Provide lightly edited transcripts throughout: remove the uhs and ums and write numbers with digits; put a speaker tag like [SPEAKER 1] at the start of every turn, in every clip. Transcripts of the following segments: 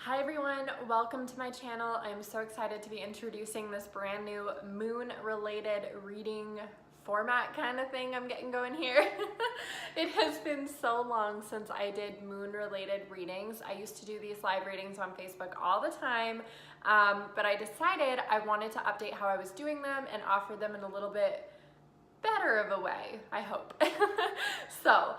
[SPEAKER 1] Hi everyone, welcome to my channel. I'm so excited to be introducing this brand new moon related reading format kind of thing I'm getting going here. It has been so long since I did moon related readings. I used to do these live readings on Facebook all the time, but I decided I wanted to update how I was doing them and offer them in a little bit better of a way, I hope. So,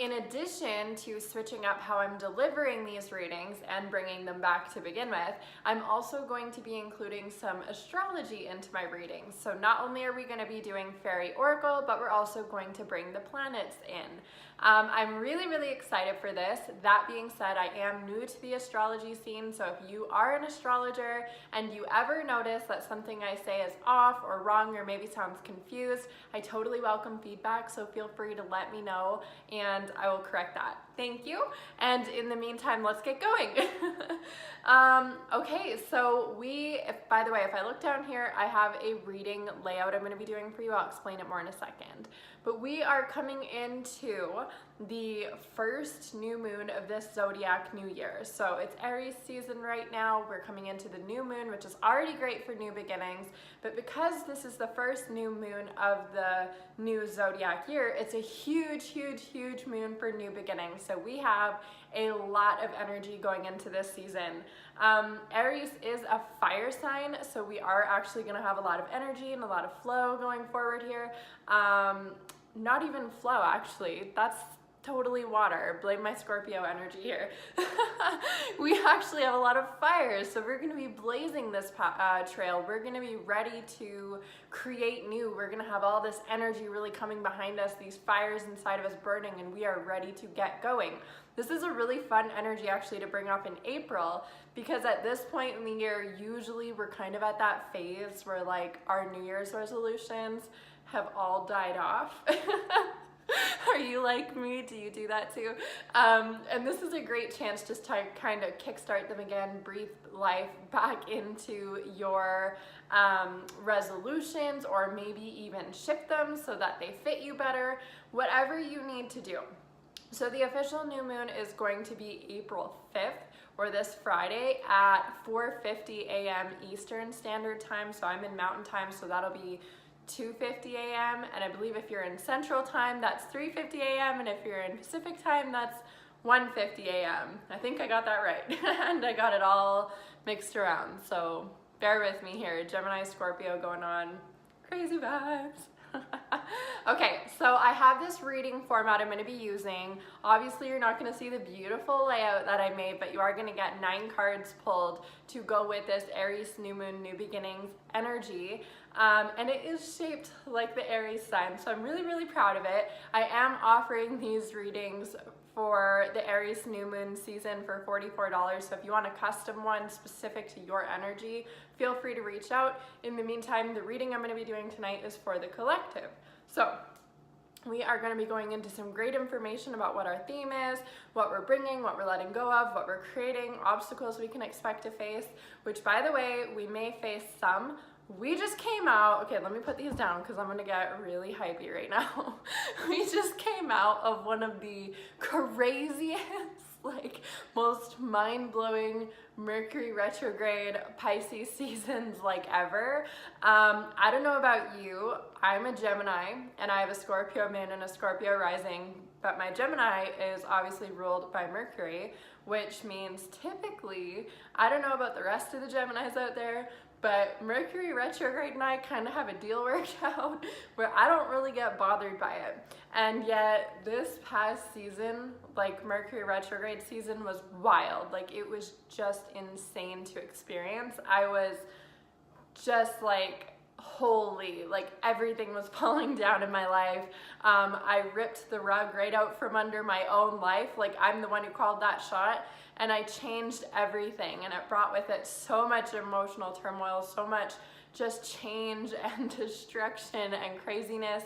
[SPEAKER 1] in addition to switching up how I'm delivering these readings and bringing them back to begin with, I'm also going to be including some astrology into my readings. So not only are we going to be doing fairy oracle, but we're also going to bring the planets in. I'm really excited for this. That being said, I am new to the astrology scene, so if you are an astrologer and you ever notice that something I say is off or wrong or maybe sounds confused, I totally welcome feedback, so feel free to let me know and I will correct that. Thank you. And in the meantime, let's get going. Okay, so by the way, if I look down here, I have a reading layout I'm going to be doing for you. I'll explain it more in a second. But we are coming into the first new moon of this zodiac new year. So it's Aries season right now. We're coming into the new moon, which is already great for new beginnings. But because this is the first new moon of the new zodiac year, it's a huge moon for new beginnings. So we have a lot of energy going into this season. Aries is a fire sign, so we are actually going to have a lot of energy and a lot of flow going forward here. Not even flow, actually. That's totally water. Blame my Scorpio energy here. We actually have a lot of fires, so we're going to be blazing this trail. We're going to be ready to create new. We're going to have all this energy really coming behind us, these fires inside of us burning, and we are ready to get going. This is a really fun energy actually to bring up in April, because at this point in the year, usually we're kind of at that phase where like our New Year's resolutions have all died off. Are you like me? Do you do that too? And this is a great chance just to kind of kickstart them again, breathe life back into your resolutions, or maybe even shift them so that they fit you better, whatever you need to do. So the official new moon is going to be April 5th, or this Friday at 4:50 a.m. Eastern Standard Time. So I'm in Mountain Time, so that'll be 2:50 a.m. and I believe if you're in Central Time, that's 3:50 a.m. and if you're in Pacific Time, that's 1:50 a.m. I think I got that right. And I got it all mixed around, so bear with me here. Gemini, Scorpio going on. Crazy vibes. Okay, so I have this reading format I'm going to be using. Obviously, you're not going to see the beautiful layout that I made, but you are going to get 9 cards pulled to go with this Aries new moon, new beginnings energy. And it is shaped like the Aries sign, so I'm really proud of it. I am offering these readings for the Aries new moon season for $44, so if you want a custom one specific to your energy, feel free to reach out. In the meantime, the reading I'm going to be doing tonight is for the collective. So we are going to be going into some great information about what our theme is, what we're bringing, what we're letting go of, what we're creating, obstacles we can expect to face, which by the way, we may face some. We just came out, okay, let me put these down because I'm gonna get really hypey right now. We just came out of one of the craziest, like most mind-blowing Mercury retrograde Pisces seasons like ever. I don't know about you, I'm a Gemini and I have a Scorpio moon and a Scorpio rising, but my Gemini is obviously ruled by Mercury, which means typically, I don't know about the rest of the Geminis out there, but Mercury retrograde and I kind of have a deal worked out where I don't really get bothered by it. And yet this past season, like Mercury retrograde season, was wild. Like it was just insane to experience. I was just like, holy, like everything was falling down in my life. I ripped the rug right out from under my own life. Like I'm the one who called that shot, and I changed everything, and it brought with it so much emotional turmoil, so much just change and destruction and craziness.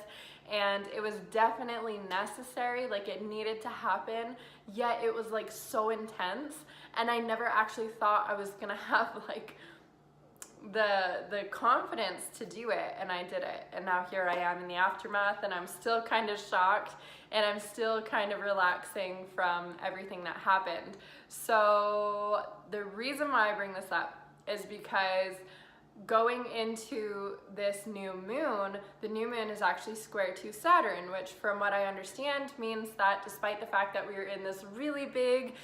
[SPEAKER 1] And it was definitely necessary, like it needed to happen, yet it was like so intense, and I never actually thought I was gonna have like the confidence to do it, and I did it. And now here I am in the aftermath, and I'm still kind of shocked, and I'm still kind of relaxing from everything that happened. So the reason why I bring this up is because going into this new moon, the new moon is actually square to Saturn, which from what I understand means that despite the fact that we are in this really big,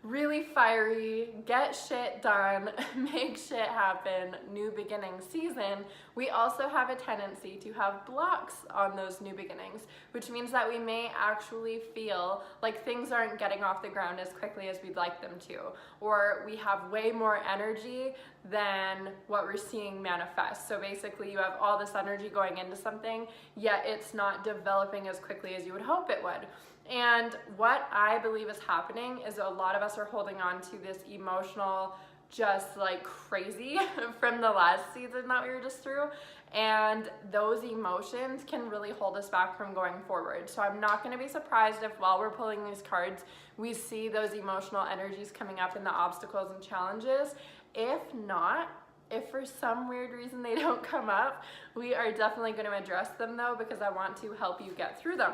[SPEAKER 1] really fiery, get shit done, make shit happen, new beginning season, we also have a tendency to have blocks on those new beginnings, which means that we may actually feel like things aren't getting off the ground as quickly as we'd like them to, or we have way more energy than what we're seeing manifest. So basically you have all this energy going into something, yet it's not developing as quickly as you would hope it would. And what I believe is happening is a lot of us are holding on to this emotional, just like crazy from the last season that we were just through. And those emotions can really hold us back from going forward. So I'm not going to be surprised if while we're pulling these cards, we see those emotional energies coming up in the obstacles and challenges. If not, if for some weird reason they don't come up, we are definitely going to address them though, because I want to help you get through them.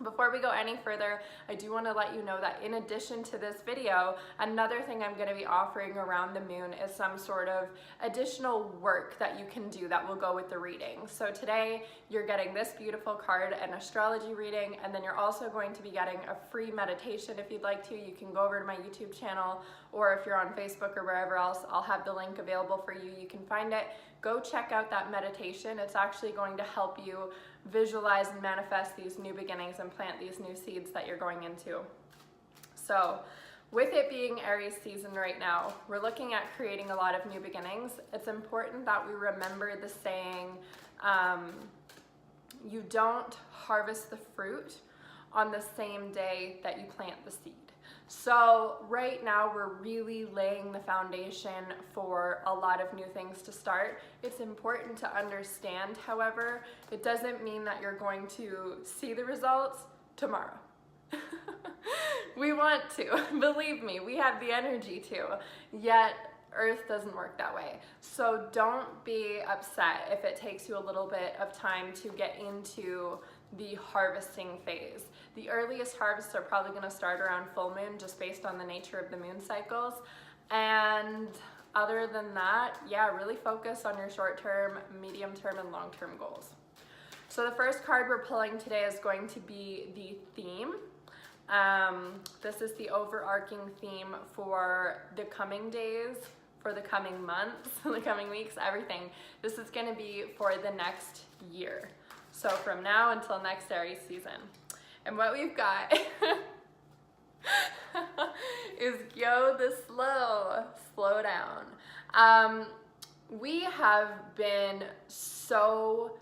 [SPEAKER 1] Before we go any further, I do want to let you know that in addition to this video, another thing I'm going to be offering around the moon is some sort of additional work that you can do that will go with the reading. So today you're getting this beautiful card, an astrology reading, and then you're also going to be getting a free meditation if you'd like to. You can go over to my YouTube channel, or if you're on Facebook or wherever else, I'll have the link available for you. You can find it. Go check out that meditation. It's actually going to help you visualize and manifest these new beginnings and plant these new seeds that you're going into. So with it being Aries season right now, we're looking at creating a lot of new beginnings. It's important that we remember the saying, you don't harvest the fruit on the same day that you plant the seed. So right now we're really laying the foundation for a lot of new things to start. It's important to understand, however, it doesn't mean that you're going to see the results tomorrow. We want to, believe me, we have the energy to, yet Earth doesn't work that way. So don't be upset if it takes you a little bit of time to get into the harvesting phase. The earliest harvests are probably going to start around full moon, just based on the nature of the moon cycles. And other than that, yeah, really focus on your short-term, medium-term, and long-term goals. So the first card we're pulling today is going to be the theme. This is the overarching theme for the coming days, for the coming months, the coming weeks, everything. This is going to be for the next year. So from now until next Aries season. And what we've got is go the slow down. We have been so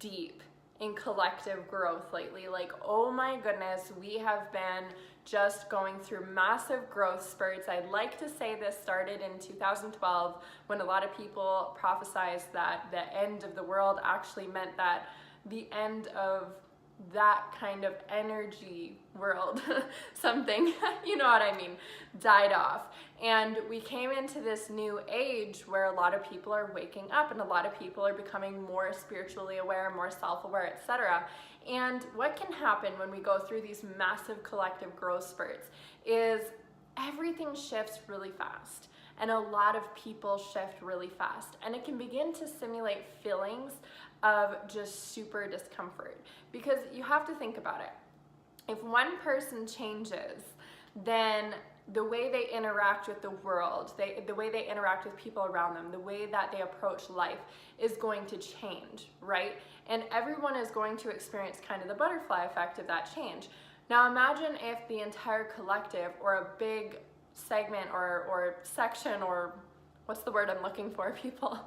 [SPEAKER 1] deep in collective growth lately. Like, oh my goodness, we have been just going through massive growth spurts. I'd like to say this started in 2012 when a lot of people prophesized that the end of the world actually meant that the end of that kind of energy world, something, you know what I mean, died off. And we came into this new age where a lot of people are waking up and a lot of people are becoming more spiritually aware, more self-aware, etc. And what can happen when we go through these massive collective growth spurts is everything shifts really fast. And a lot of people shift really fast. And it can begin to simulate feelings of just super discomfort. Because you have to think about it. If one person changes, then the way they interact with the world, the way they interact with people around them, the way that they approach life is going to change, right? And everyone is going to experience kind of the butterfly effect of that change. Now imagine if the entire collective or a big segment or section, or what's the word I'm looking for, people?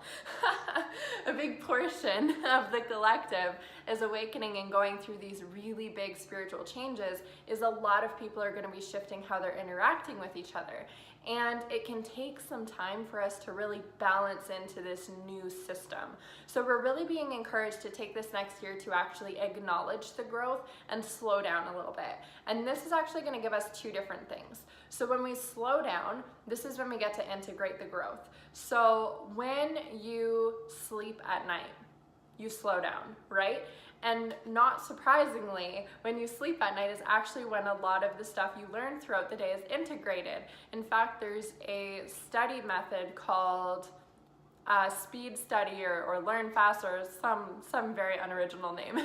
[SPEAKER 1] A big portion of the collective is awakening and going through these really big spiritual changes, is a lot of people are going to be shifting how they're interacting with each other. And it can take some time for us to really balance into this new system. So we're really being encouraged to take this next year to actually acknowledge the growth and slow down a little bit. And this is actually going to give us two different things. So when we slow down, this is when we get to integrate the growth. So when you sleep at night, you slow down, right? And not surprisingly, when you sleep at night is actually when a lot of the stuff you learn throughout the day is integrated. In fact, there's a study method called speed study or learn fast or some very unoriginal name.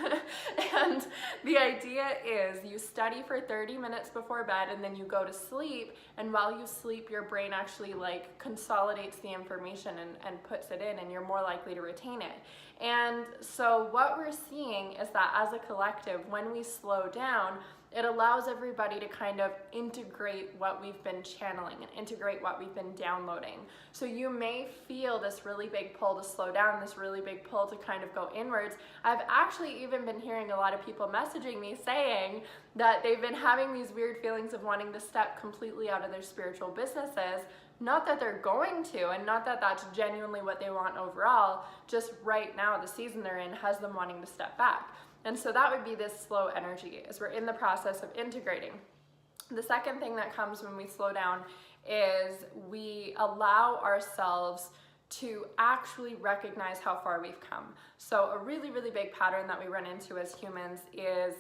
[SPEAKER 1] And the idea is you study for 30 minutes before bed and then you go to sleep, and while you sleep your brain actually like consolidates the information and puts it in, and you're more likely to retain it. And so what we're seeing is that as a collective, when we slow down, it allows everybody to kind of integrate what we've been channeling and integrate what we've been downloading. So you may feel this really big pull to slow down, this really big pull to kind of go inwards. I've actually even been hearing a lot of people messaging me saying that they've been having these weird feelings of wanting to step completely out of their spiritual businesses. Not that they're going to, and not that that's genuinely what they want overall, just right now the season they're in has them wanting to step back. And so that would be this slow energy, as we're in the process of integrating. The second thing that comes when we slow down is we allow ourselves to actually recognize how far we've come. So a really, really big pattern that we run into as humans is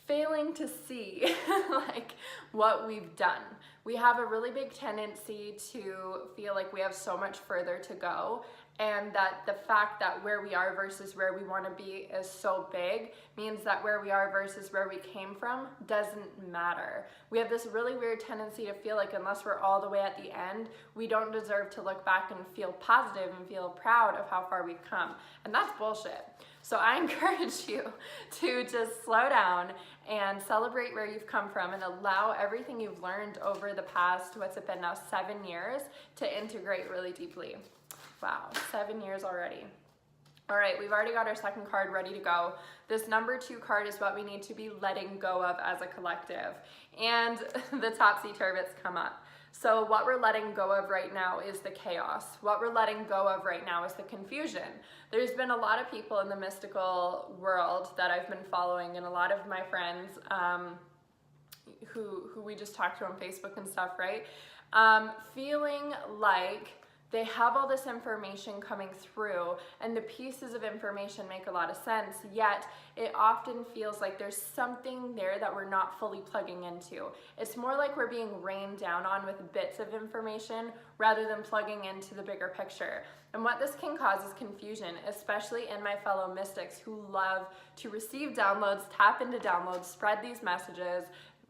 [SPEAKER 1] failing to see like what we've done. We have a really big tendency to feel like we have so much further to go, and that the fact that where we are versus where we want to be is so big means that where we are versus where we came from doesn't matter. We have this really weird tendency to feel like unless we're all the way at the end, we don't deserve to look back and feel positive and feel proud of how far we've come. And that's bullshit. So I encourage you to just slow down and celebrate where you've come from and allow everything you've learned over the past, what's it been now, 7 years, to integrate really deeply. Wow, 7 years already. All right, we've already got our second card ready to go. This number 2 card is what we need to be letting go of as a collective. And the topsy-turvets come up. So what we're letting go of right now is the chaos. What we're letting go of right now is the confusion. There's been a lot of people in the mystical world that I've been following, and a lot of my friends who we just talked to on Facebook and stuff, right? Feeling like they have all this information coming through and the pieces of information make a lot of sense, yet it often feels like there's something there that we're not fully plugging into. It's more like we're being rained down on with bits of information rather than plugging into the bigger picture. And what this can cause is confusion, especially in my fellow mystics who love to receive downloads, tap into downloads, spread these messages.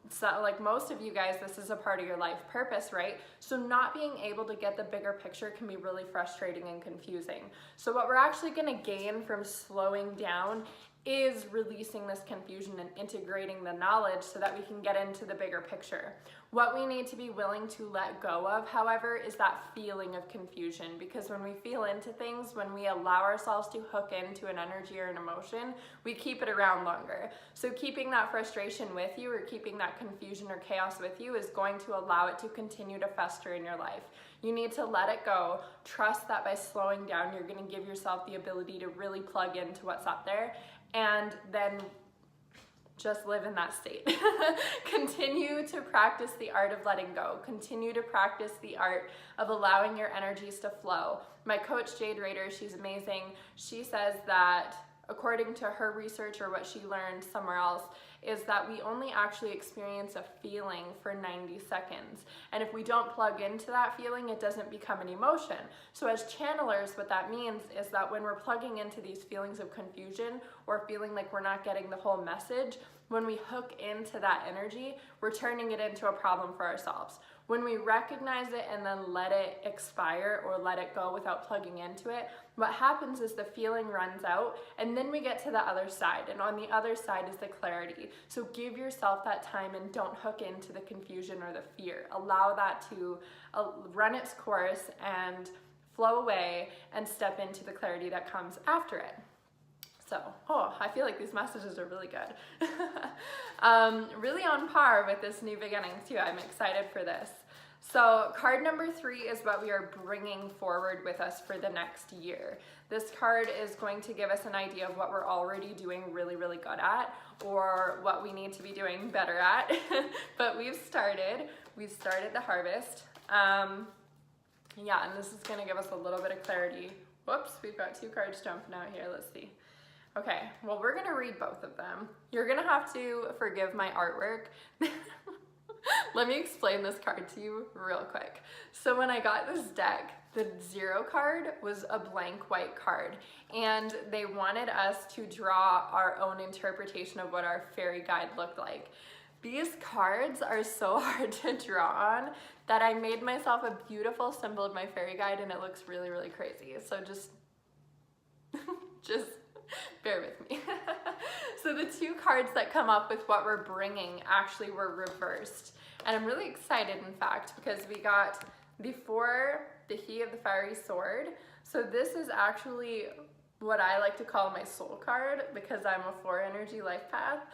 [SPEAKER 1] So like most of you guys, this is a part of your life purpose, right? So not being able to get the bigger picture can be really frustrating and confusing. So what we're actually going to gain from slowing down is releasing this confusion and integrating the knowledge so that we can get into the bigger picture. What we need to be willing to let go of, however, is that feeling of confusion, because when we feel into things, when we allow ourselves to hook into an energy or an emotion, we keep it around longer. So keeping that frustration with you or keeping that confusion or chaos with you is going to allow it to continue to fester in your life. You need to let it go. Trust that by slowing down, you're going to give yourself the ability to really plug into what's up there, and then just live in that state. Continue to practice the art of letting go. Continue to practice the art of allowing your energies to flow. My coach, Jade Rader, she's amazing. She says that according to her research or what she learned somewhere else, is that we only actually experience a feeling for 90 seconds. And if we don't plug into that feeling, it doesn't become an emotion. So as channelers, what that means is that when we're plugging into these feelings of confusion or feeling like we're not getting the whole message, when we hook into that energy, we're turning it into a problem for ourselves. When we recognize it and then let it expire or let it go without plugging into it, what happens is the feeling runs out, and then we get to the other side, and on the other side is the clarity. So give yourself that time and don't hook into the confusion or the fear. Allow that to run its course and flow away and step into the clarity that comes after it. So, I feel like these messages are really good. Really on par with this new beginning too. I'm excited for this. So card number 3 is what we are bringing forward with us for the next year. This card is going to give us an idea of what we're already doing really, really good at, or what we need to be doing better at. But we've started. we started the harvest. Yeah, and this is gonna give us a little bit of clarity. Whoops, we've got 2 cards jumping out here, let's see. Okay, well, we're gonna read both of them. You're gonna have to forgive my artwork. Let me explain this card to you real quick. So when I got this deck, the 0 card was a blank white card, and they wanted us to draw our own interpretation of what our fairy guide looked like. These cards are so hard to draw on that I made myself a beautiful symbol of my fairy guide, and it looks really, really crazy. So just bear with me. So the 2 cards that come up with what we're bringing actually were reversed. And I'm really excited, in fact, because we got before the He of the Fiery Sword. So this is actually what I like to call my soul card, because I'm a 4 energy life path.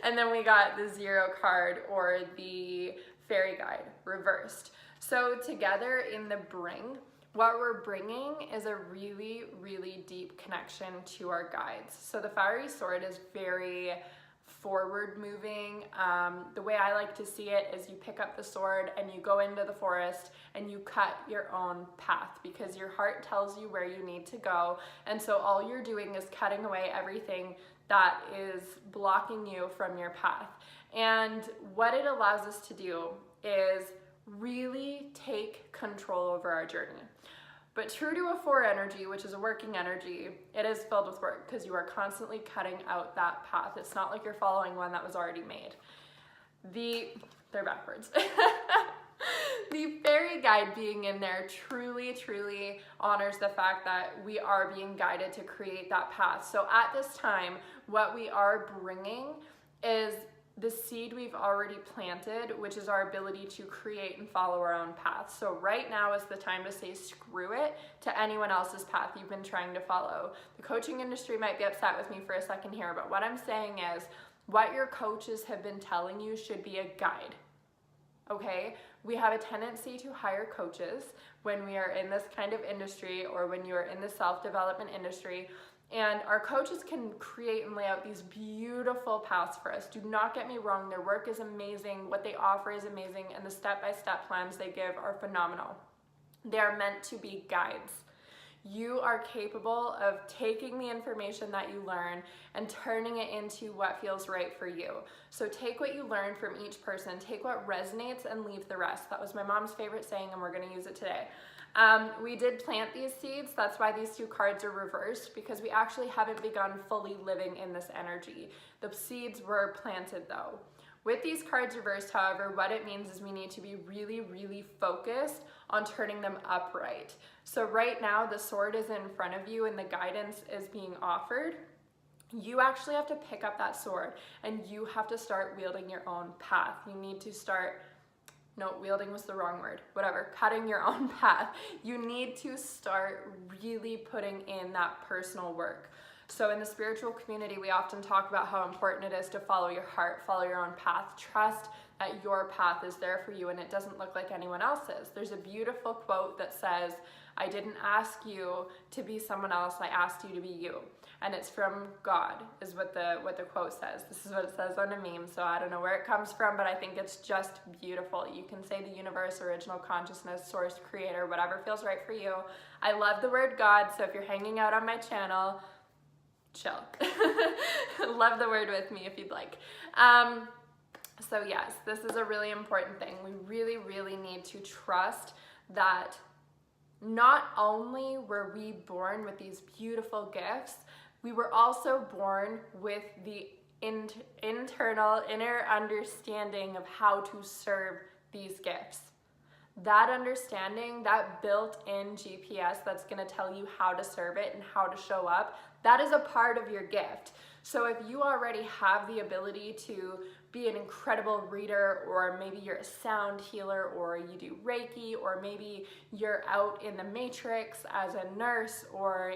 [SPEAKER 1] And then we got the 0 card, or the fairy guide, reversed. So together in the bring, what we're bringing is a really, really deep connection to our guides. So the fiery sword is very forward moving. The way I like to see it is you pick up the sword and you go into the forest and you cut your own path, because your heart tells you where you need to go. And so all you're doing is cutting away everything that is blocking you from your path. And what it allows us to do is really take control over our journey. But true to a 4 energy, which is a working energy, it is filled with work, because you are constantly cutting out that path. It's not like you're following one that was already made. They're backwards. The fairy guide being in there truly, truly honors the fact that we are being guided to create that path. So at this time, what we are bringing is the seed we've already planted, which is our ability to create and follow our own path. So right now is the time to say screw it to anyone else's path you've been trying to follow. The coaching industry might be upset with me for a second here, but what I'm saying is what your coaches have been telling you should be a guide. Okay? We have a tendency to hire coaches when we are in this kind of industry, or when you're in the self-development industry. And our coaches can create and lay out these beautiful paths for us. Do not get me wrong, their work is amazing, what they offer is amazing, and the step-by-step plans they give are phenomenal. They are meant to be guides. You are capable of taking the information that you learn and turning it into what feels right for you. So take what you learn from each person, take what resonates, and leave the rest. That was my mom's favorite saying, and we're gonna use it today. We did plant these seeds. That's why these 2 cards are reversed, because we actually haven't begun fully living in this energy. The seeds were planted though. With these cards reversed, however, what it means is we need to be really, really focused on turning them upright. So right now the sword is in front of you and the guidance is being offered. You actually have to pick up that sword and you have to start wielding your own path. You need to start, no, wielding was the wrong word, whatever, cutting your own path. You need to start really putting in that personal work. So in the spiritual community, we often talk about how important it is to follow your heart, follow your own path, trust that your path is there for you and it doesn't look like anyone else's. There's a beautiful quote that says, I didn't ask you to be someone else, I asked you to be you. And it's from God, is what the quote says. This is what it says on a meme, so I don't know where it comes from, but I think it's just beautiful. You can say the universe, original consciousness, source, creator, whatever feels right for you. I love the word God, so if you're hanging out on my channel, chill. Love the word with me if you'd like. So yes, this is a really important thing. We really, really need to trust that not only were we born with these beautiful gifts, we were also born with the inner understanding of how to serve these gifts. That understanding, that built-in GPS that's gonna tell you how to serve it and how to show up, that is a part of your gift. So if you already have the ability to be an incredible reader, or maybe you're a sound healer, or you do Reiki, or maybe you're out in the matrix as a nurse, or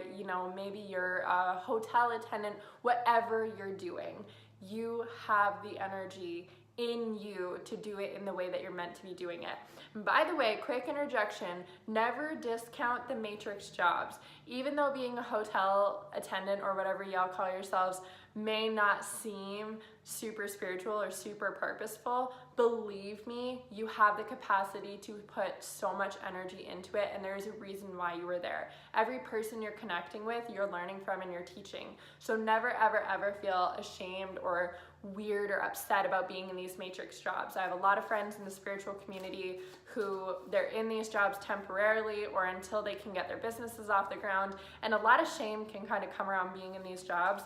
[SPEAKER 1] maybe you're a hotel attendant, whatever you're doing, you have the energy in you to do it in the way that you're meant to be doing it. And by the way, quick interjection, never discount the matrix jobs. Even though being a hotel attendant or whatever y'all call yourselves may not seem super spiritual or super purposeful, believe me, you have the capacity to put so much energy into it, and there's a reason why you were there. Every person you're connecting with, you're learning from and you're teaching. So never, ever, ever feel ashamed or weird or upset about being in these matrix jobs. I have a lot of friends in the spiritual community who they're in these jobs temporarily or until they can get their businesses off the ground, and a lot of shame can kind of come around being in these jobs.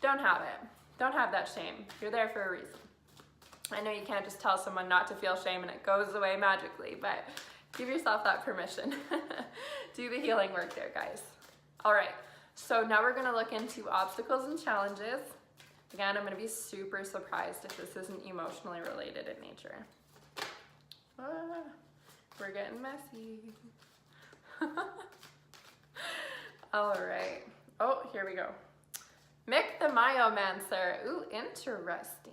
[SPEAKER 1] Don't have it. Don't have that shame. You're there for a reason. I know you can't just tell someone not to feel shame and it goes away magically, but give yourself that permission. Do the healing work there, guys. All right, so now we're gonna look into obstacles and challenges. Again, I'm gonna be super surprised if this isn't emotionally related in nature. We're getting messy. All right. Oh, here we go. Mick the Myomancer. Ooh, interesting.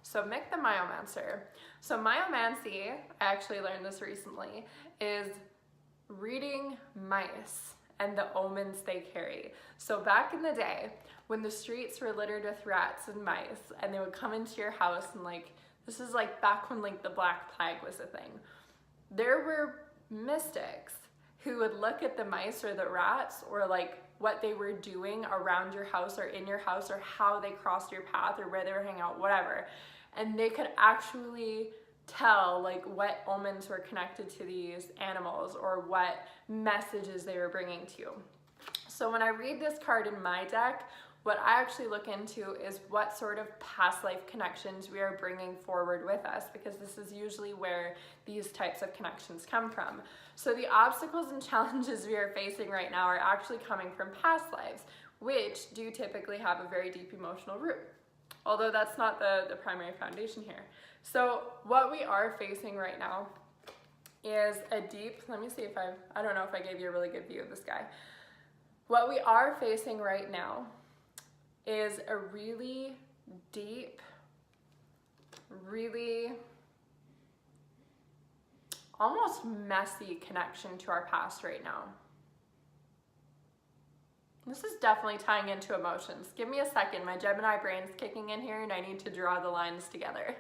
[SPEAKER 1] So Mick the Myomancer. So myomancy, I actually learned this recently, is reading mice and the omens they carry. So back in the day, when the streets were littered with rats and mice, and they would come into your house and this is back when the Black Plague was a thing. There were mystics who would look at the mice or the rats or what they were doing around your house or in your house or how they crossed your path or where they were hanging out, whatever. And they could actually tell what omens were connected to these animals or what messages they were bringing to you. So when I read this card in my deck, what I actually look into is what sort of past life connections we are bringing forward with us, because this is usually where these types of connections come from. So the obstacles and challenges we are facing right now are actually coming from past lives, which do typically have a very deep emotional root, although that's not the primary foundation here. So what we are facing right now is a deep, let me see if I don't know if I gave you a really good view of this guy. What we are facing right now is a really deep, really almost messy connection to our past right now. This is definitely tying into emotions. Give me a second, my Gemini brain's kicking in here and I need to draw the lines together.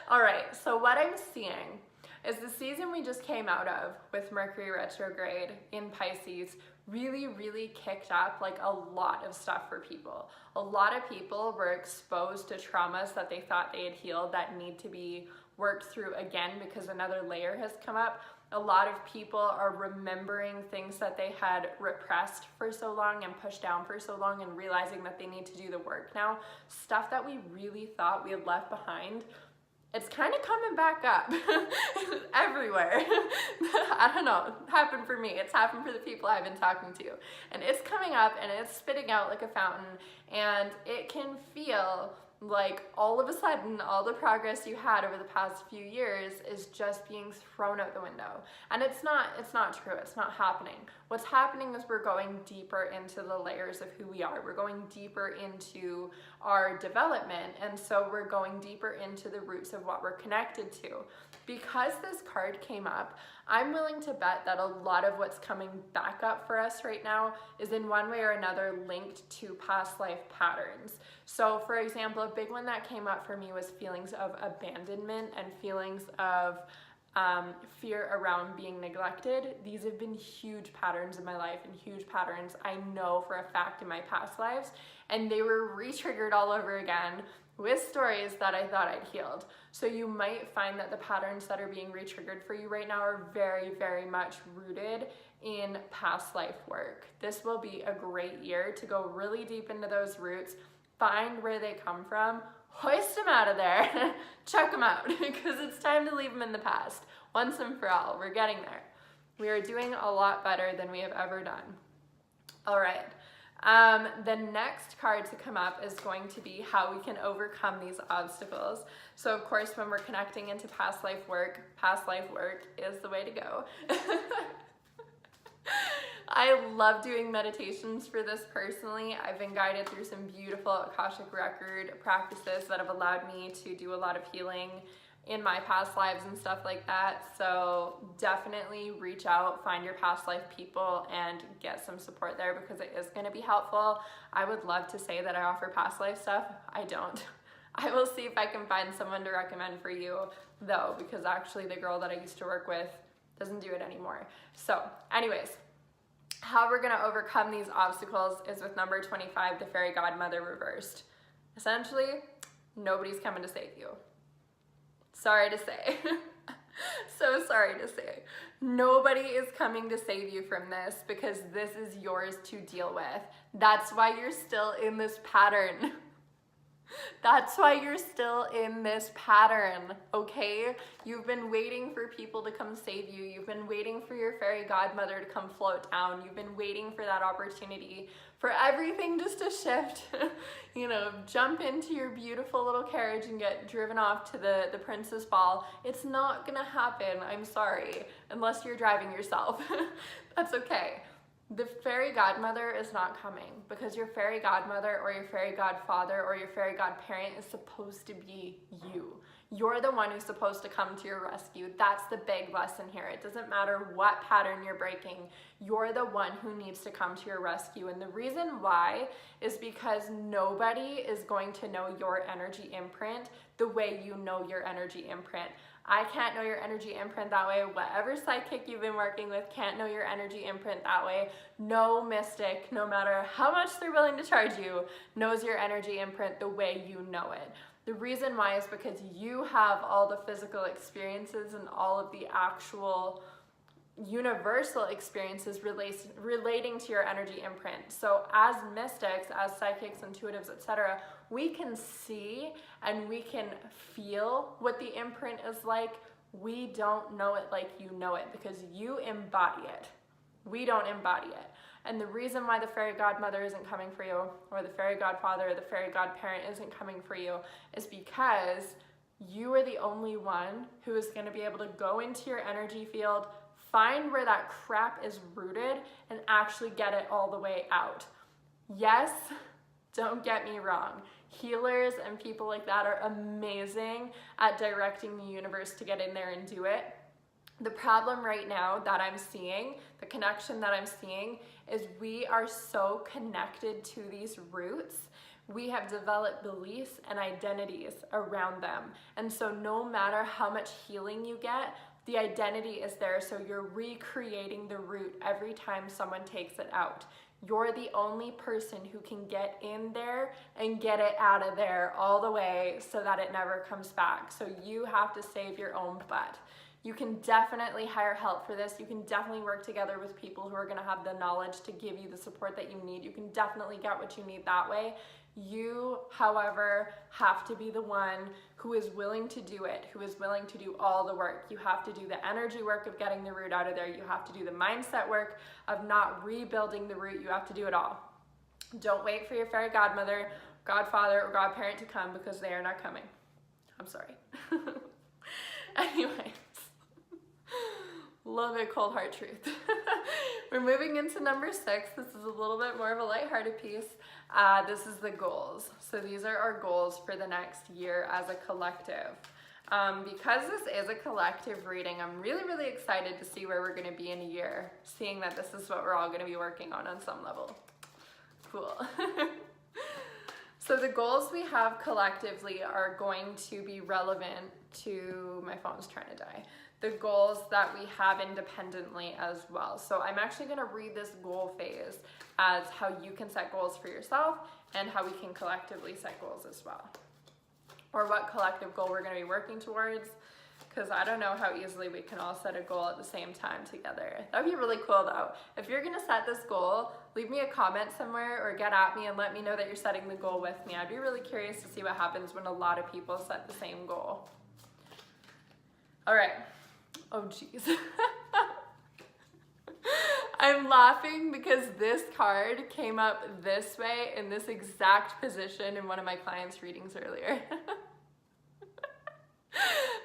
[SPEAKER 1] All right, so what I'm seeing is the season we just came out of with Mercury retrograde in Pisces really kicked up a lot of stuff for people. A lot of people were exposed to traumas that they thought they had healed that need to be worked through again because another layer has come up. A lot of people are remembering things that they had repressed for so long and pushed down for so long and realizing that they need to do the work now. Stuff that we really thought we had left behind, it's kind of coming back up everywhere. I don't know, it happened for me. It's happened for the people I've been talking to. And it's coming up and it's spitting out like a fountain, and it can feel like all of a sudden all the progress you had over the past few years is just being thrown out the window. And it's not true. It's not happening. What's happening is we're going deeper into the layers of who we are. We're going deeper into our development, and so we're going deeper into the roots of what we're connected to. Because this card came up, I'm willing to bet that a lot of what's coming back up for us right now is in one way or another linked to past life patterns. So for example, a big one that came up for me was feelings of abandonment and feelings of fear around being neglected. These have been huge patterns in my life and huge patterns I know for a fact in my past lives, and they were re-triggered all over again with stories that I thought I'd healed. So you might find that the patterns that are being re-triggered for you right now are very much rooted in past life work. This will be a great year to go really deep into those roots, find where they come from, hoist them out of there, chuck them out, because it's time to leave them in the past. Once and for all, we're getting there. We are doing a lot better than we have ever done. All right. The next card to come up is going to be how we can overcome these obstacles. So of course, when we're connecting into past life work is the way to go. I love doing meditations for this personally. I've been guided through some beautiful Akashic record practices that have allowed me to do a lot of healing in my past lives and stuff like that. So definitely reach out, find your past life people and get some support there because it is going to be helpful. I would love to say that I offer past life stuff. I don't. I will see if I can find someone to recommend for you though, because actually the girl that I used to work with doesn't do it anymore. So anyways, how we're going to overcome these obstacles is with number 25, the fairy godmother reversed. Essentially, nobody's coming to save you. Sorry to say. So sorry to say. Nobody is coming to save you from this because this is yours to deal with. That's why you're still in this pattern. That's why you're still in this pattern, okay? You've been waiting for people to come save you. You've been waiting for your fairy godmother to come float down. You've been waiting for that opportunity for everything just to shift. You know, jump into your beautiful little carriage and get driven off to the princess ball. It's not gonna happen, I'm sorry, unless you're driving yourself. That's okay. The fairy godmother is not coming because your fairy godmother or your fairy godfather or your fairy godparent is supposed to be you. You're the one who's supposed to come to your rescue. That's the big lesson here. It doesn't matter what pattern you're breaking. You're the one who needs to come to your rescue. And the reason why is because nobody is going to know your energy imprint the way you know your energy imprint. I can't know your energy imprint that way. Whatever psychic you've been working with can't know your energy imprint that way. No mystic, no matter how much they're willing to charge you, knows your energy imprint the way you know it. The reason why is because you have all the physical experiences and all of the actual universal experiences relating to your energy imprint. So as mystics, as psychics, intuitives, etc., we can see and we can feel what the imprint is like. We don't know it like you know it because you embody it. We don't embody it. And the reason why the fairy godmother isn't coming for you, or the fairy godfather or the fairy godparent isn't coming for you, is because you are the only one who is going to be able to go into your energy field, find where that crap is rooted, and actually get it all the way out. Yes, don't get me wrong. Healers and people like that are amazing at directing the universe to get in there and do it. The problem right now that I'm seeing, the connection that I'm seeing, is we are so connected to these roots. We have developed beliefs and identities around them. And so no matter how much healing you get, the identity is there, so you're recreating the root every time someone takes it out. You're the only person who can get in there and get it out of there all the way so that it never comes back. So you have to save your own butt. You can definitely hire help for this. You can definitely work together with people who are going to have the knowledge to give you the support that you need. You can definitely get what you need that way. You, however, have to be the one who is willing to do it, who is willing to do all the work. You have to do the energy work of getting the root out of there. You have to do the mindset work of not rebuilding the root. You have to do it all. Don't wait for your fairy godmother, godfather, or godparent to come because they are not coming. I'm sorry. Anyways. Love it, cold heart truth. We're moving into number 6. This is a little bit more of a lighthearted piece. This is the goals. So these are our goals for the next year as a collective. Because this is a collective reading, I'm really, really excited to see where we're going to be in a year, seeing that this is what we're all going to be working on some level. Cool. So the goals we have collectively are going to be relevant to, my phone's trying to die, the goals that we have independently as well. So I'm actually going to read this goal phase as how you can set goals for yourself and how we can collectively set goals as well. Or what collective goal we're going to be working towards, because I don't know how easily we can all set a goal at the same time together. That would be really cool though. If you're going to set this goal, leave me a comment somewhere or get at me and let me know that you're setting the goal with me. I'd be really curious to see what happens when a lot of people set the same goal. All right. Oh geez. I'm laughing because this card came up this way in this exact position in one of my clients' readings earlier.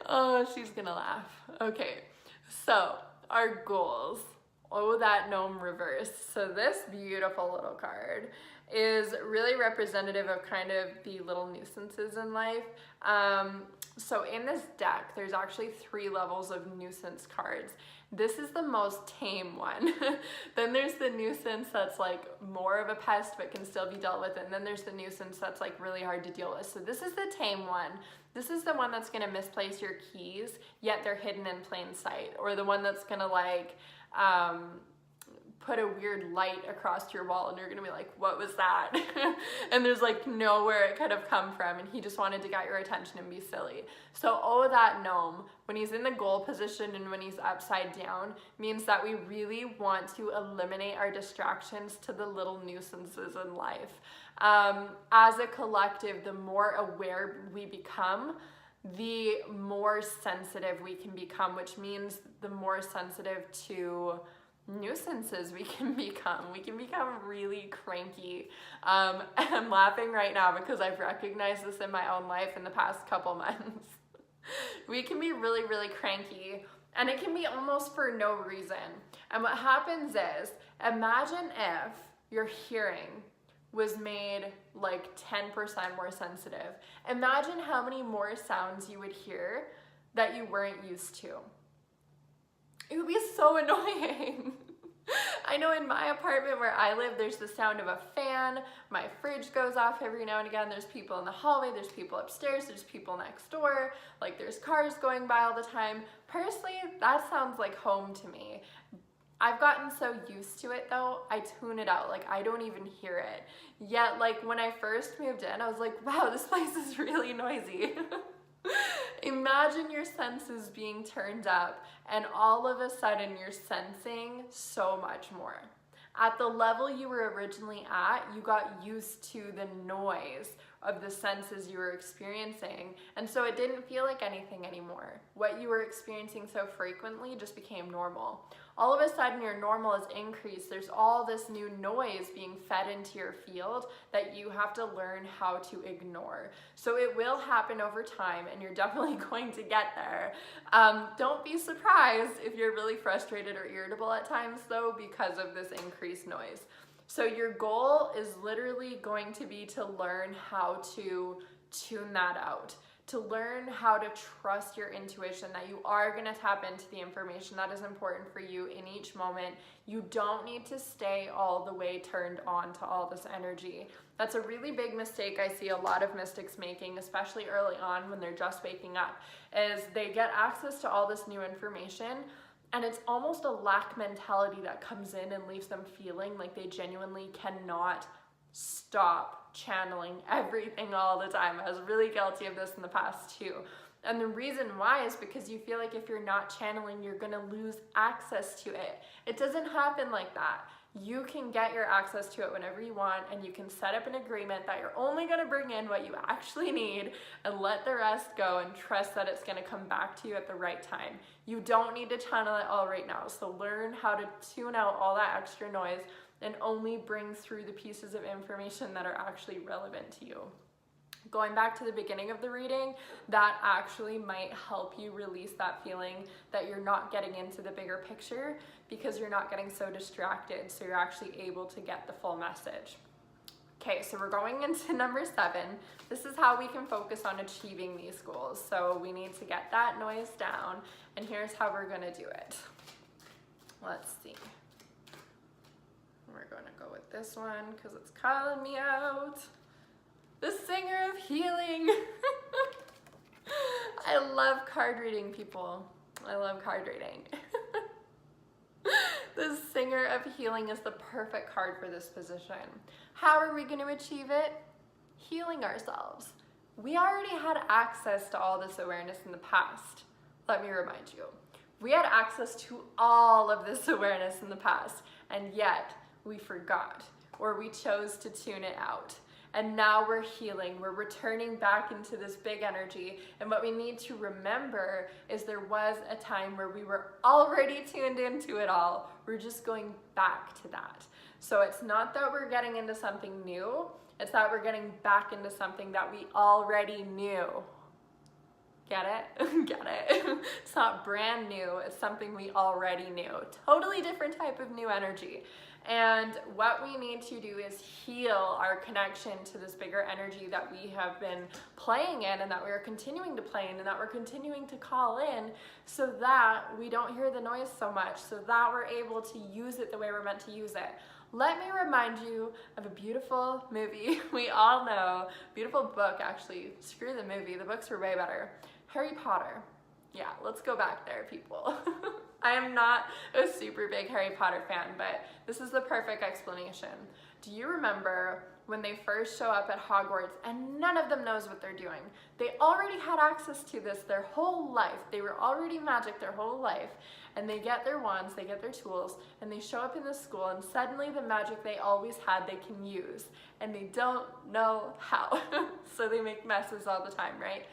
[SPEAKER 1] Oh, she's gonna laugh. Okay, so our goals. Oh, that gnome reverse. So this beautiful little card is really representative of kind of the little nuisances in life. So in this deck, there's actually 3 levels of nuisance cards. This is the most tame one. Then there's the nuisance that's like more of a pest but can still be dealt with. And then there's the nuisance that's like really hard to deal with. So this is the tame one. This is the one that's gonna misplace your keys, yet they're hidden in plain sight. Or the one that's gonna like, put a weird light across your wall and you're gonna be like, what was that? And there's like nowhere it could have come from, and he just wanted to get your attention and be silly. So that gnome, when he's in the goal position and when he's upside down, means that we really want to eliminate our distractions to the little nuisances in life. As a collective, the more aware we become, the more sensitive we can become, which means the more sensitive to nuisances we can become. We can become really cranky. I'm laughing right now because I've recognized this in my own life in the past couple months. We can be really, really cranky, and it can be almost for no reason. And what happens is, imagine if your hearing was made like 10% more sensitive. Imagine how many more sounds you would hear that you weren't used to. It would be so annoying. I know in my apartment where I live, there's the sound of a fan. My fridge goes off every now and again. There's people in the hallway. There's people upstairs. There's people next door. Like there's cars going by all the time. Personally, that sounds like home to me. I've gotten so used to it though, I tune it out. Like I don't even hear it. Yet like when I first moved in, I was like, wow, this place is really noisy. Imagine your senses being turned up and all of a sudden you're sensing so much more. At the level you were originally at, you got used to the noise of the senses you were experiencing, and so it didn't feel like anything anymore. What you were experiencing so frequently just became normal. All of a sudden your normal has increased. There's all this new noise being fed into your field that you have to learn how to ignore. So it will happen over time, and you're definitely going to get there. Don't be surprised if you're really frustrated or irritable at times though because of this increased noise. So your goal is literally going to be to learn how to tune that out, to learn how to trust your intuition, that you are going to tap into the information that is important for you in each moment. You don't need to stay all the way turned on to all this energy. That's a really big mistake I see a lot of mystics making, especially early on when they're just waking up, is they get access to all this new information, and it's almost a lack mentality that comes in and leaves them feeling like they genuinely cannot stop channeling everything all the time. I was really guilty of this in the past too. And the reason why is because you feel like if you're not channeling, you're gonna lose access to it. It doesn't happen like that. You can get your access to it whenever you want, and you can set up an agreement that you're only gonna bring in what you actually need and let the rest go and trust that it's gonna come back to you at the right time. You don't need to channel it all right now. So learn how to tune out all that extra noise and only bring through the pieces of information that are actually relevant to you. Going back to the beginning of the reading, that actually might help you release that feeling that you're not getting into the bigger picture because you're not getting so distracted, so you're actually able to get the full message. Okay, so we're going into number 7. This is how we can focus on achieving these goals. So we need to get that noise down, and here's how we're gonna do it. Let's see. We're gonna go with this one because it's calling me out. The Singer of Healing. I love card reading, people. I love card reading. The Singer of Healing is the perfect card for this position. How are we going to achieve it? Healing ourselves. We already had access to all this awareness in the past. Let me remind you. We had access to all of this awareness in the past, and yet we forgot, or we chose to tune it out. And now we're healing, we're returning back into this big energy. And what we need to remember is there was a time where we were already tuned into it all. We're just going back to that. So it's not that we're getting into something new, it's that we're getting back into something that we already knew. Get it? Get it? It's not brand new, it's something we already knew. Totally different type of new energy. And what we need to do is heal our connection to this bigger energy that we have been playing in, and that we are continuing to play in, and that we're continuing to call in, so that we don't hear the noise so much, so that we're able to use it the way we're meant to use it. Let me remind you of a beautiful movie we all know, beautiful book actually, screw the movie, the books were way better, Harry Potter. Yeah, let's go back there, people. I am not a super big Harry Potter fan, but this is the perfect explanation. Do you remember when they first show up at Hogwarts and none of them knows what they're doing? They already had access to this their whole life. They were already magic their whole life. And they get their wands, they get their tools, and they show up in the school, and suddenly the magic they always had they can use. And they don't know how. So they make messes all the time, right?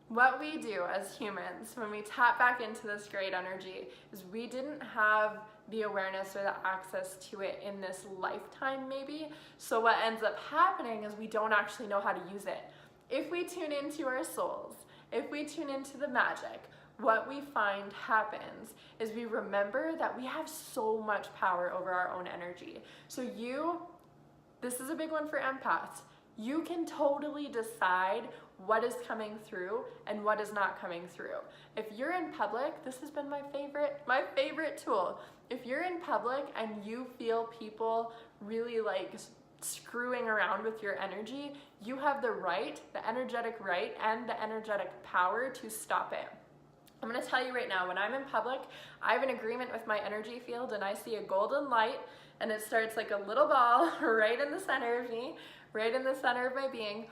[SPEAKER 1] What we do as humans when we tap back into this great energy is we didn't have the awareness or the access to it in this lifetime maybe. So what ends up happening is we don't actually know how to use it. If we tune into our souls, if we tune into the magic, what we find happens is we remember that we have so much power over our own energy. So this is a big one for empaths. You can totally decide what is coming through and what is not coming through. If you're in public, this has been my favorite tool. If you're in public and you feel people really like screwing around with your energy, you have the right, the energetic right, and the energetic power to stop it. I'm gonna tell you right now, when I'm in public, I have an agreement with my energy field and I see a golden light and it starts like a little ball right in the center of me, right in the center of my being,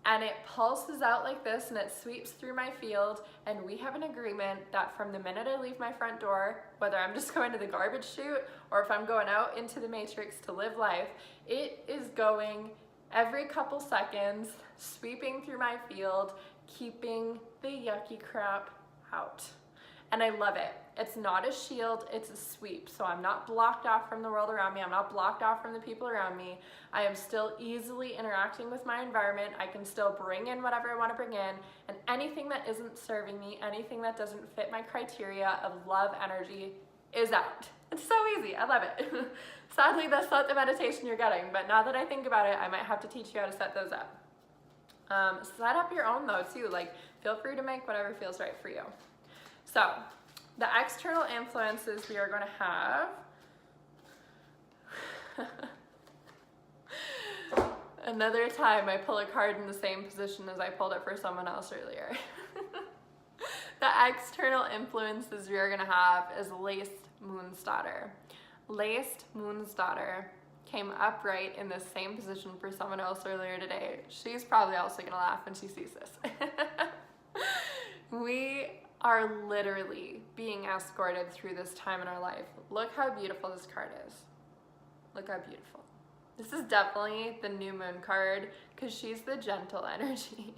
[SPEAKER 1] and it pulses out like this and it sweeps through my field, and we have an agreement that from the minute I leave my front door, whether I'm just going to the garbage chute or if I'm going out into the matrix to live life, it is going every couple seconds, sweeping through my field, keeping the yucky crap out. And I love it. It's not a shield, it's a sweep. So I'm not blocked off from the world around me. I'm not blocked off from the people around me. I am still easily interacting with my environment. I can still bring in whatever I want to bring in, and anything that isn't serving me, anything that doesn't fit my criteria of love energy is out. It's so easy. I love it. Sadly, that's not the meditation you're getting, but now that I think about it, I might have to teach you how to set those up. Set up your own though too. Like, feel free to make whatever feels right for you. So, the external influences we are going to have. Another time I pull a card in the same position as I pulled it for someone else earlier. The external influences we are going to have is Laced Moon's daughter. Laced Moon's daughter came upright in the same position for someone else earlier today. She's probably also going to laugh when she sees this. We are literally being escorted through this time in our life. Look how beautiful this card is. Look how beautiful. This is definitely the new moon card because she's the gentle energy.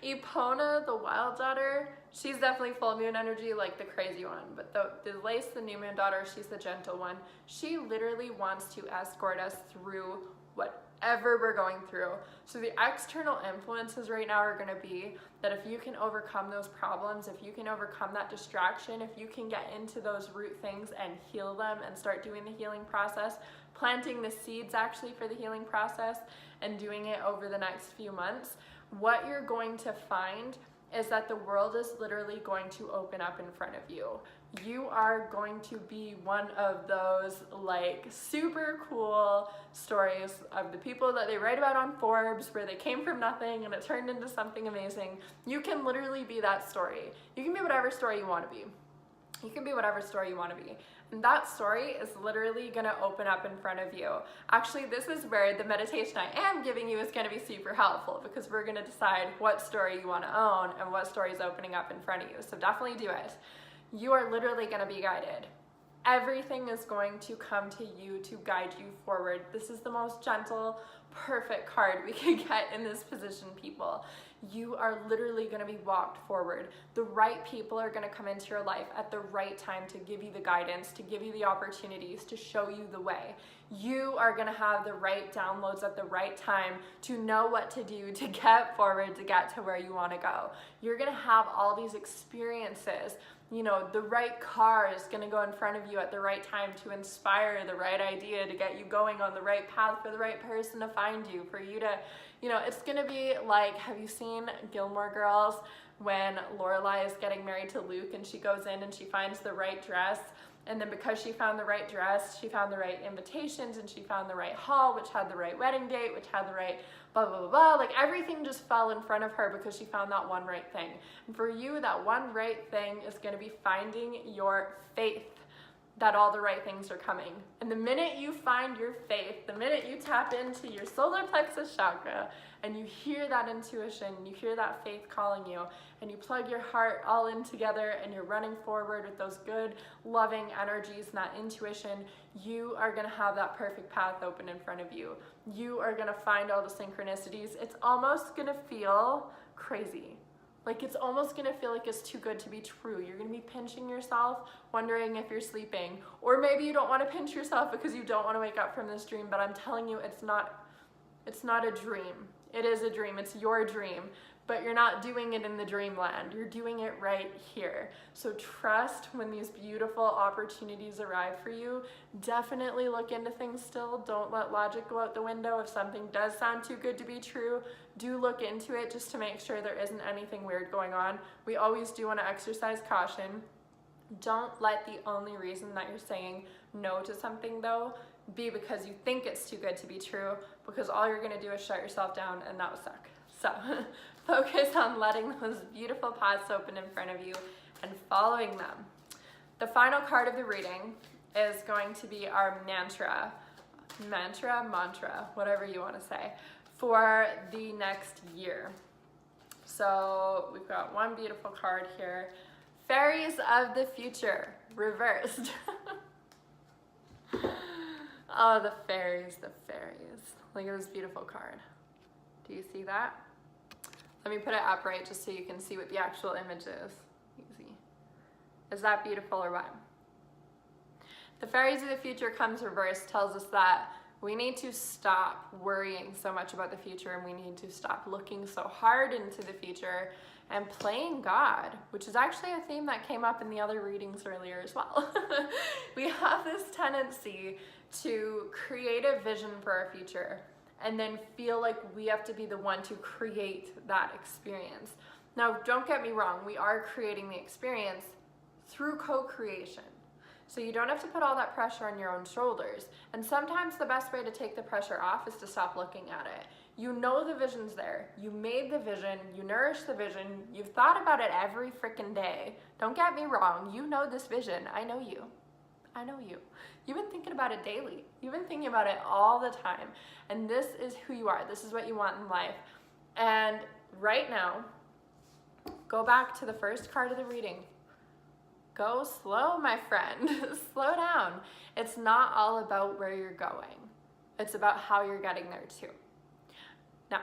[SPEAKER 1] Epona, the wild daughter, she's definitely full moon energy, like the crazy one. But the Lace, the new moon daughter, she's the gentle one. She literally wants to escort us through whatever we're going through. So the external influences right now are going to be that if you can overcome those problems, if you can overcome that distraction, if you can get into those root things and heal them and start doing the healing process, planting the seeds actually for the healing process and doing it over the next few months, what you're going to find is that the world is literally going to open up in front of you. You are going to be one of those like super cool stories of the people that they write about on Forbes where they came from nothing and it turned into something amazing. You can literally be that story. You can be whatever story you want to be. You can be whatever story you want to be. And that story is literally going to open up in front of you. Actually, this is where the meditation I am giving you is going to be super helpful because we're going to decide what story you want to own and what story is opening up in front of you. So definitely do it. You are literally going to be guided. Everything is going to come to you to guide you forward. This is the most gentle, perfect card we could get in this position, people. you are literally going to be walked forward. The right people are going to come into your life at the right time to give you the guidance, to give you the opportunities, to show you the way. You are going to have the right downloads at the right time to know what to do to get forward, to get to where you want to go. You're going to have all these experiences. You know, the right car is going to go in front of you at the right time to inspire the right idea, to get you going on the right path, for the right person to find you, for you to, you know, it's going to be like, have you seen Gilmore Girls when Lorelai is getting married to Luke and she goes in and she finds the right dress? And then because she found the right dress, she found the right invitations, and she found the right hall, which had the right wedding date, which had the right blah, blah, blah, blah. Like everything just fell in front of her because she found that one right thing. And for you, that one right thing is going to be finding your faith that all the right things are coming. And the minute you find your faith, the minute you tap into your solar plexus chakra and you hear that intuition, you hear that faith calling you, and you plug your heart all in together and you're running forward with those good, loving energies and that intuition, you are going to have that perfect path open in front of you. You are going to find all the synchronicities. It's almost going to feel crazy. Like it's almost gonna feel like it's too good to be true. You're gonna be pinching yourself, wondering if you're sleeping. Or maybe you don't wanna pinch yourself because you don't wanna wake up from this dream, but I'm telling you, it's not a dream. It is a dream, it's your dream, but you're not doing it in the dreamland. You're doing it right here. So trust when these beautiful opportunities arrive for you. Definitely look into things still. Don't let logic go out the window. If something does sound too good to be true, do look into it just to make sure there isn't anything weird going on. We always do want to exercise caution. Don't let the only reason that you're saying no to something though be because you think it's too good to be true, because all you're going to do is shut yourself down, and that would suck. So focus on letting those beautiful paths open in front of you and following them. The final card of the reading is going to be our mantra, whatever you want to say, for the next year. So we've got one beautiful card here. Fairies of the future, reversed. Oh, the fairies. Look at this beautiful card. Do you see that? Let me put it upright just so you can see what the actual image is. Easy. Is that beautiful or what? The fairies of the future comes reversed, tells us that we need to stop worrying so much about the future, and we need to stop looking so hard into the future and playing God, which is actually a theme that came up in the other readings earlier as well. We have this tendency to create a vision for our future and then feel like we have to be the one to create that experience. Now, don't get me wrong, we are creating the experience through co-creation. So you don't have to put all that pressure on your own shoulders. And sometimes the best way to take the pressure off is to stop looking at it. You know the vision's there. You made the vision, you nourish the vision, you've thought about it every freaking day. Don't get me wrong, you know this vision. I know you. I know you. You've been thinking about it daily. You've been thinking about it all the time. And this is who you are. This is what you want in life. And right now, go back to the first card of the reading. Go slow, my friend. Slow down. It's not all about where you're going. It's about how you're getting there too. Now,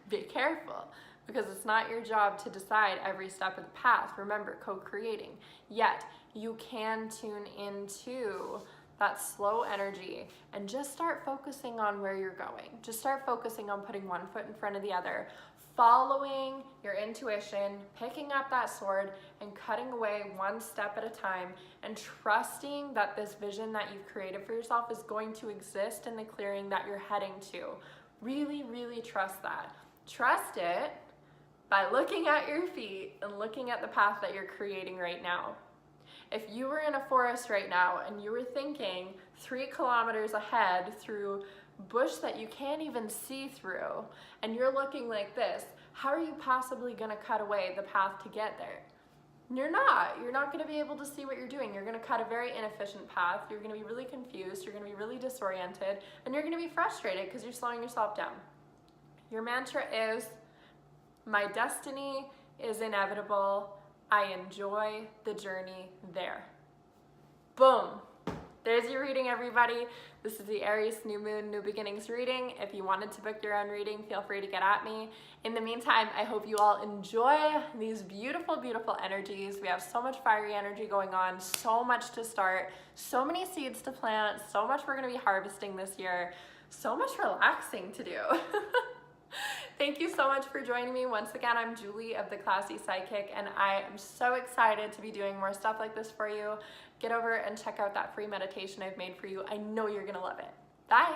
[SPEAKER 1] be careful, because it's not your job to decide every step of the path. Remember, co-creating. Yet, you can tune into that slow energy and just start focusing on where you're going. Just start focusing on putting one foot in front of the other, following your intuition, picking up that sword and cutting away one step at a time, and trusting that this vision that you've created for yourself is going to exist in the clearing that you're heading to. Really, really trust that. Trust it by looking at your feet and looking at the path that you're creating right now. If you were in a forest right now and you were thinking 3 kilometers ahead through bush that you can't even see through, and you're looking like this, how are you possibly going to cut away the path to get there? You're not going to be able to see what you're doing. You're going to cut a very inefficient path. You're going to be really confused. You're going to be really disoriented, and you're going to be frustrated because you're slowing yourself down. Your mantra is, my destiny is inevitable. I enjoy the journey there. Boom. there's your reading, everybody. This is the Aries New Moon, New Beginnings reading. If you wanted to book your own reading, feel free to get at me. In the meantime, I hope you all enjoy these beautiful, beautiful energies. We have so much fiery energy going on, so much to start, so many seeds to plant, so much we're gonna be harvesting this year, so much relaxing to do. Thank you so much for joining me. Once again, I'm Julie of The Classy Psychic, and I am so excited to be doing more stuff like this for you. Get over and check out that free meditation I've made for you. I know you're gonna love it. Bye.